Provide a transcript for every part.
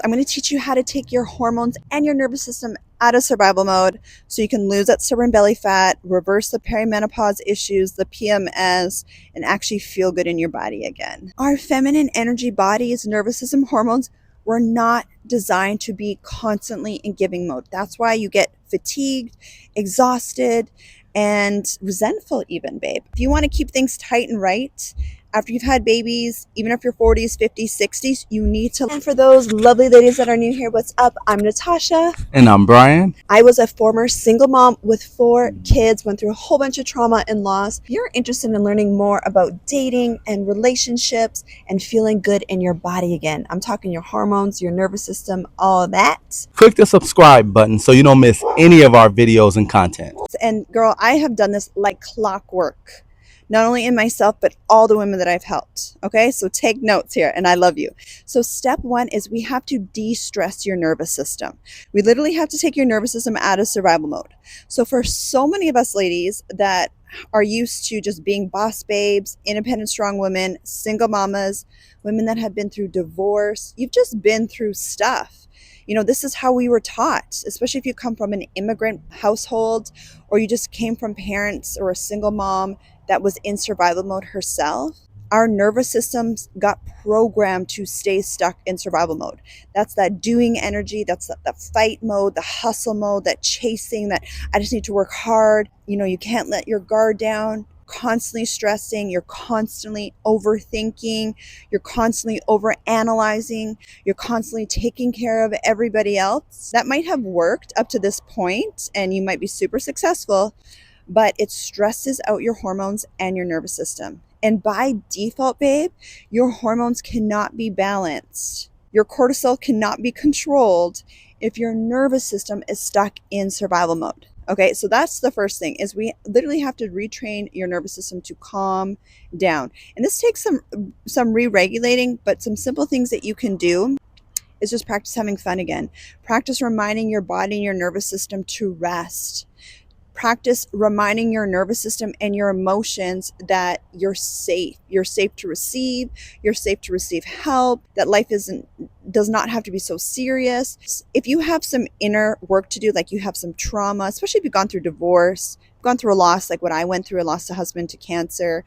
I'm going to teach you how to take your hormones and your nervous system out of survival mode so you can lose that stubborn belly fat, reverse the perimenopause issues, the PMS, and actually feel good in your body again. Our feminine energy bodies, nervous system hormones, were not designed to be constantly in giving mode. That's why you get fatigued, exhausted, and resentful even, babe. If you want to keep things tight and right, after you've had babies, even if you're 40s, 50s, 60s, you need to. And for those lovely ladies that are new here, what's up? I'm Natasha. And I'm Brian. I was a former single mom with 4 kids, went through a whole bunch of trauma and loss. If you're interested in learning more about dating and relationships and feeling good in your body again, I'm talking your hormones, your nervous system, all that. Click the subscribe button so you don't miss any of our videos and content. And girl, I have done this like clockwork. Not only in myself, but all the women that I've helped. Okay, so take notes here, and I love you. So step 1 is we have to de-stress your nervous system. We literally have to take your nervous system out of survival mode. So for so many of us ladies that are used to just being boss babes, independent, strong women, single mamas, women that have been through divorce, you've just been through stuff. You know, this is how we were taught, especially if you come from an immigrant household or you just came from parents or a single mom that was in survival mode herself. Our nervous systems got programmed to stay stuck in survival mode. That's that doing energy, that's the fight mode, the hustle mode, that chasing, that I just need to work hard. You know, you can't let your guard down. Constantly stressing, you're constantly overthinking, you're constantly overanalyzing, you're constantly taking care of everybody else. That might have worked up to this point and you might be super successful, but it stresses out your hormones and your nervous system. And by default, babe, your hormones cannot be balanced. Your cortisol cannot be controlled if your nervous system is stuck in survival mode. Okay, so that's the first thing, is we literally have to retrain your nervous system to calm down. And this takes some re-regulating, but some simple things that you can do is just practice having fun again. Practice reminding your body and your nervous system to rest. Practice reminding your nervous system and your emotions that you're safe. You're safe to receive. You're safe to receive help. That life does not have to be so serious. If you have some inner work to do, like you have some trauma, especially if you've gone through divorce, gone through a loss, like what I went through, I lost a husband to cancer.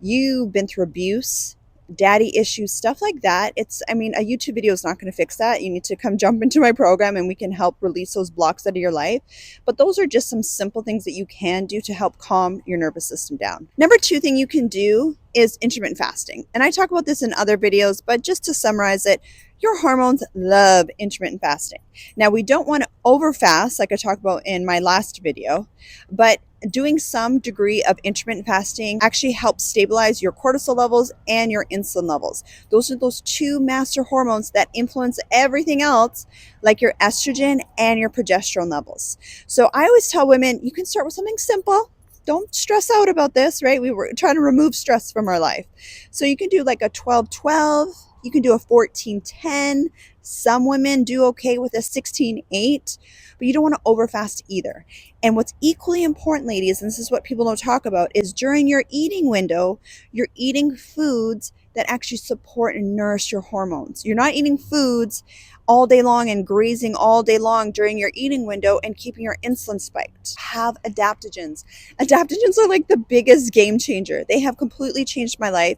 You've been through abuse, daddy issues, stuff like that. A YouTube video is not going to fix that. You need to come jump into my program and we can help release those blocks out of your life. But those are just some simple things that you can do to help calm your nervous system down. Number 2 thing you can do is intermittent fasting. And I talk about this in other videos, but just to summarize it, your hormones love intermittent fasting. Now, we don't want to overfast like I talked about in my last video, but doing some degree of intermittent fasting actually helps stabilize your cortisol levels and your insulin levels. Those are those 2 master hormones that influence everything else, like your estrogen and your progesterone levels. So I always tell women, you can start with something simple. Don't stress out about this, right? We were trying to remove stress from our life. So you can do like a 12-12. You can do a 14-10. Some women do okay with a 16-8, but you don't want to overfast either. And what's equally important, ladies, and this is what people don't talk about, is during your eating window, you're eating foods that actually support and nourish your hormones. You're not eating foods all day long and grazing all day long during your eating window and keeping your insulin spiked. Have adaptogens. Adaptogens are like the biggest game changer. They have completely changed my life.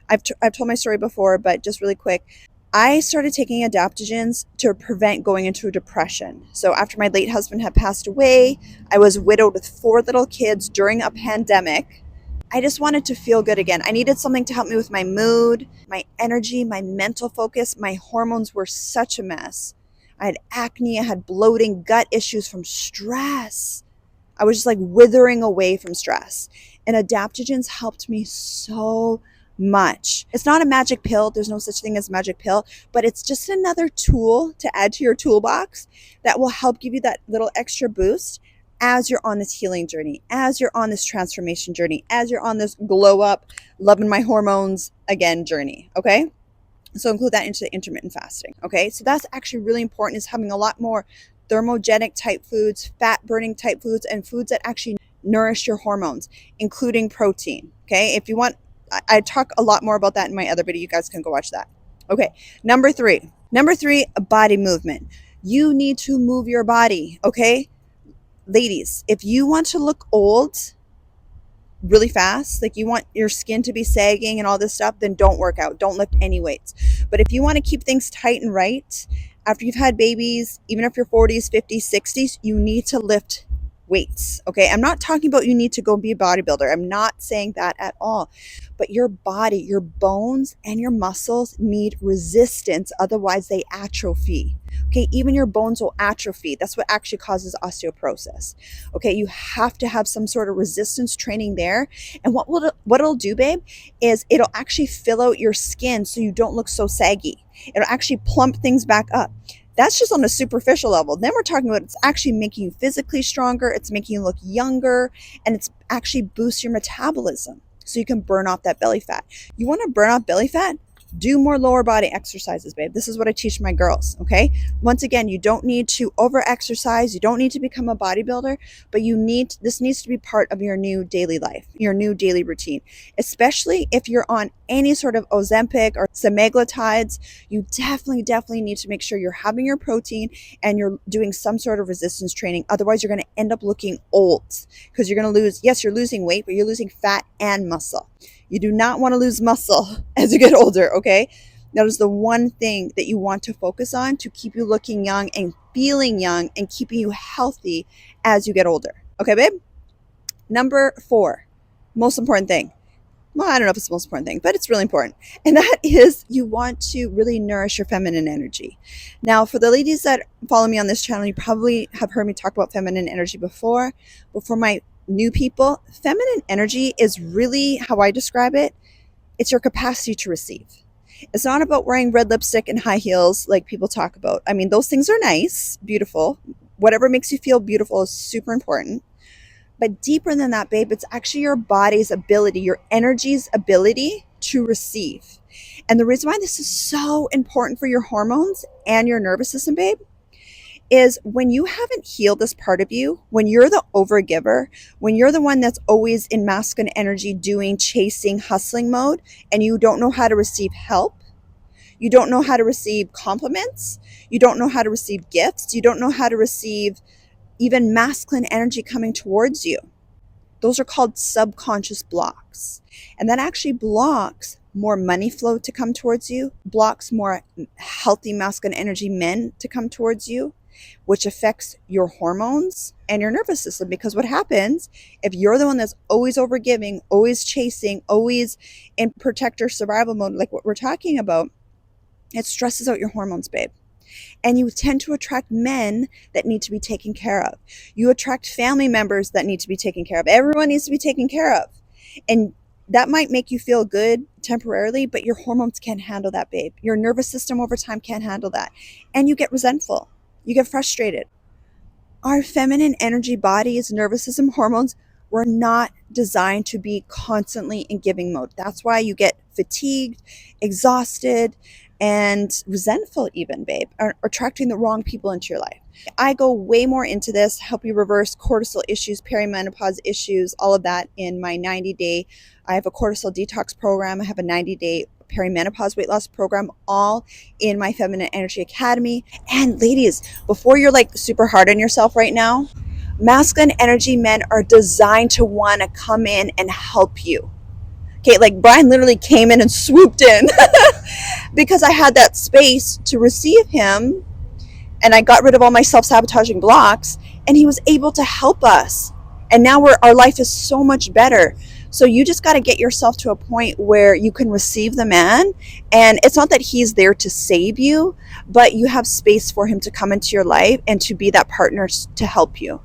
I've told my story before, but just really quick. I started taking adaptogens to prevent going into a depression. So after my late husband had passed away, I was widowed with 4 little kids during a pandemic. I just wanted to feel good again. I needed something to help me with my mood, my energy, my mental focus. My hormones were such a mess. I had acne, I had bloating, gut issues from stress. I was just like withering away from stress. And adaptogens helped me so much. It's not a magic pill. There's no such thing as a magic pill, but it's just another tool to add to your toolbox that will help give you that little extra boost as you're on this healing journey, as you're on this transformation journey, as you're on this glow up, loving my hormones again journey. Okay. So include that into intermittent fasting. Okay. So that's actually really important, is having a lot more thermogenic type foods, fat burning type foods, and foods that actually nourish your hormones, including protein. Okay. If you want, I talk a lot more about that in my other video. You guys can go watch that. Okay. Number 3, Number 3, body movement. You need to move your body, okay? Ladies, if you want to look old really fast, like you want your skin to be sagging and all this stuff, then don't work out. Don't lift any weights. But if you want to keep things tight and right, after you've had babies, even if you're 40s, 50s, 60s, you need to lift weights. Okay. I'm not talking about you need to go be a bodybuilder. I'm not saying that at all. But your body, your bones, and your muscles need resistance. Otherwise, they atrophy. Okay. Even your bones will atrophy. That's what actually causes osteoporosis. Okay. You have to have some sort of resistance training there. And what it'll do, babe, is it'll actually fill out your skin so you don't look so saggy. It'll actually plump things back up. That's just on a superficial level. Then we're talking about it's actually making you physically stronger, it's making you look younger, and it's actually boosts your metabolism so you can burn off that belly fat. You want to burn off belly fat? Do more lower body exercises, babe. This is what I teach my girls, okay? Once again, you don't need to over exercise. You don't need to become a bodybuilder, but this needs to be part of your new daily life, your new daily routine, especially if you're on any sort of Ozempic or semaglutides. You definitely need to make sure you're having your protein and you're doing some sort of resistance training. Otherwise, you're going to end up looking old because you're going to lose, yes, you're losing weight, but you're losing fat and muscle. You do not want to lose muscle as you get older, okay? That is the one thing that you want to focus on to keep you looking young and feeling young and keeping you healthy as you get older. Okay, babe? Number 4, most important thing. Well, I don't know if it's the most important thing, but it's really important. And that is you want to really nourish your feminine energy. Now, for the ladies that follow me on this channel, you probably have heard me talk about feminine energy before. But for my new people, feminine energy is really how I describe it. It's your capacity to receive. It's not about wearing red lipstick and high heels like people talk about. I mean, those things are nice, beautiful. Whatever makes you feel beautiful is super important. But deeper than that, babe, it's actually your body's ability, your energy's ability to receive. And the reason why this is so important for your hormones and your nervous system, babe, is when you haven't healed this part of you, when you're the overgiver, when you're the one that's always in masculine energy doing, chasing, hustling mode, and you don't know how to receive help, you don't know how to receive compliments, you don't know how to receive gifts, you don't know how to receive even masculine energy coming towards you. Those are called subconscious blocks. And that actually blocks more money flow to come towards you, blocks more healthy masculine energy men to come towards you, which affects your hormones and your nervous system. Because what happens if you're the one that's always overgiving, always chasing, always in protector survival mode, like what we're talking about, it stresses out your hormones, babe. And you tend to attract men that need to be taken care of. You attract family members that need to be taken care of. Everyone needs to be taken care of. And that might make you feel good temporarily, but your hormones can't handle that, babe. Your nervous system over time can't handle that. And you get resentful. You get frustrated. Our feminine energy bodies, nervous system, hormones were not designed to be constantly in giving mode. That's why you get fatigued, exhausted, and resentful even, babe, or attracting the wrong people into your life. I go way more into this, help you reverse cortisol issues, perimenopause issues, all of that in my 90-day. I have a cortisol detox program. I have a 90-day perimenopause weight loss program, all in my Feminine Energy Academy. And ladies, before you're like super hard on yourself right now, masculine energy men are designed to want to come in and help you. Okay, like Brian literally came in and swooped in because I had that space to receive him and I got rid of all my self-sabotaging blocks and he was able to help us. And now our life is so much better. So you just got to get yourself to a point where you can receive the man. And it's not that he's there to save you, but you have space for him to come into your life and to be that partner to help you.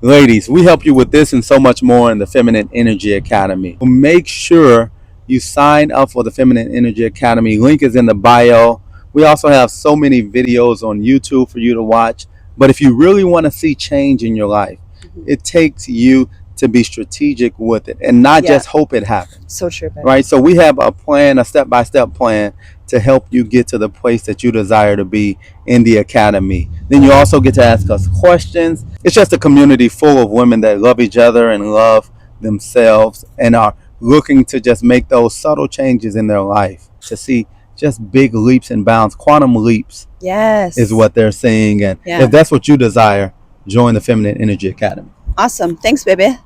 Ladies, we help you with this and so much more in the Feminine Energy Academy. Make sure you sign up for the Feminine Energy Academy. Link is in the bio. We also have so many videos on YouTube for you to watch. But if you really want to see change in your life, it takes you to be strategic with it and not just hope it happens. So true, babe. Right? So we have a plan, a step-by-step plan to help you get to the place that you desire to be in the academy. Then you also get to ask us questions. It's just a community full of women that love each other and love themselves and are looking to just make those subtle changes in their life to see just big leaps and bounds. Quantum leaps Yes. is what they're saying. And Yeah. if that's what you desire, join the Feminine Energy Academy. Awesome. Thanks, baby.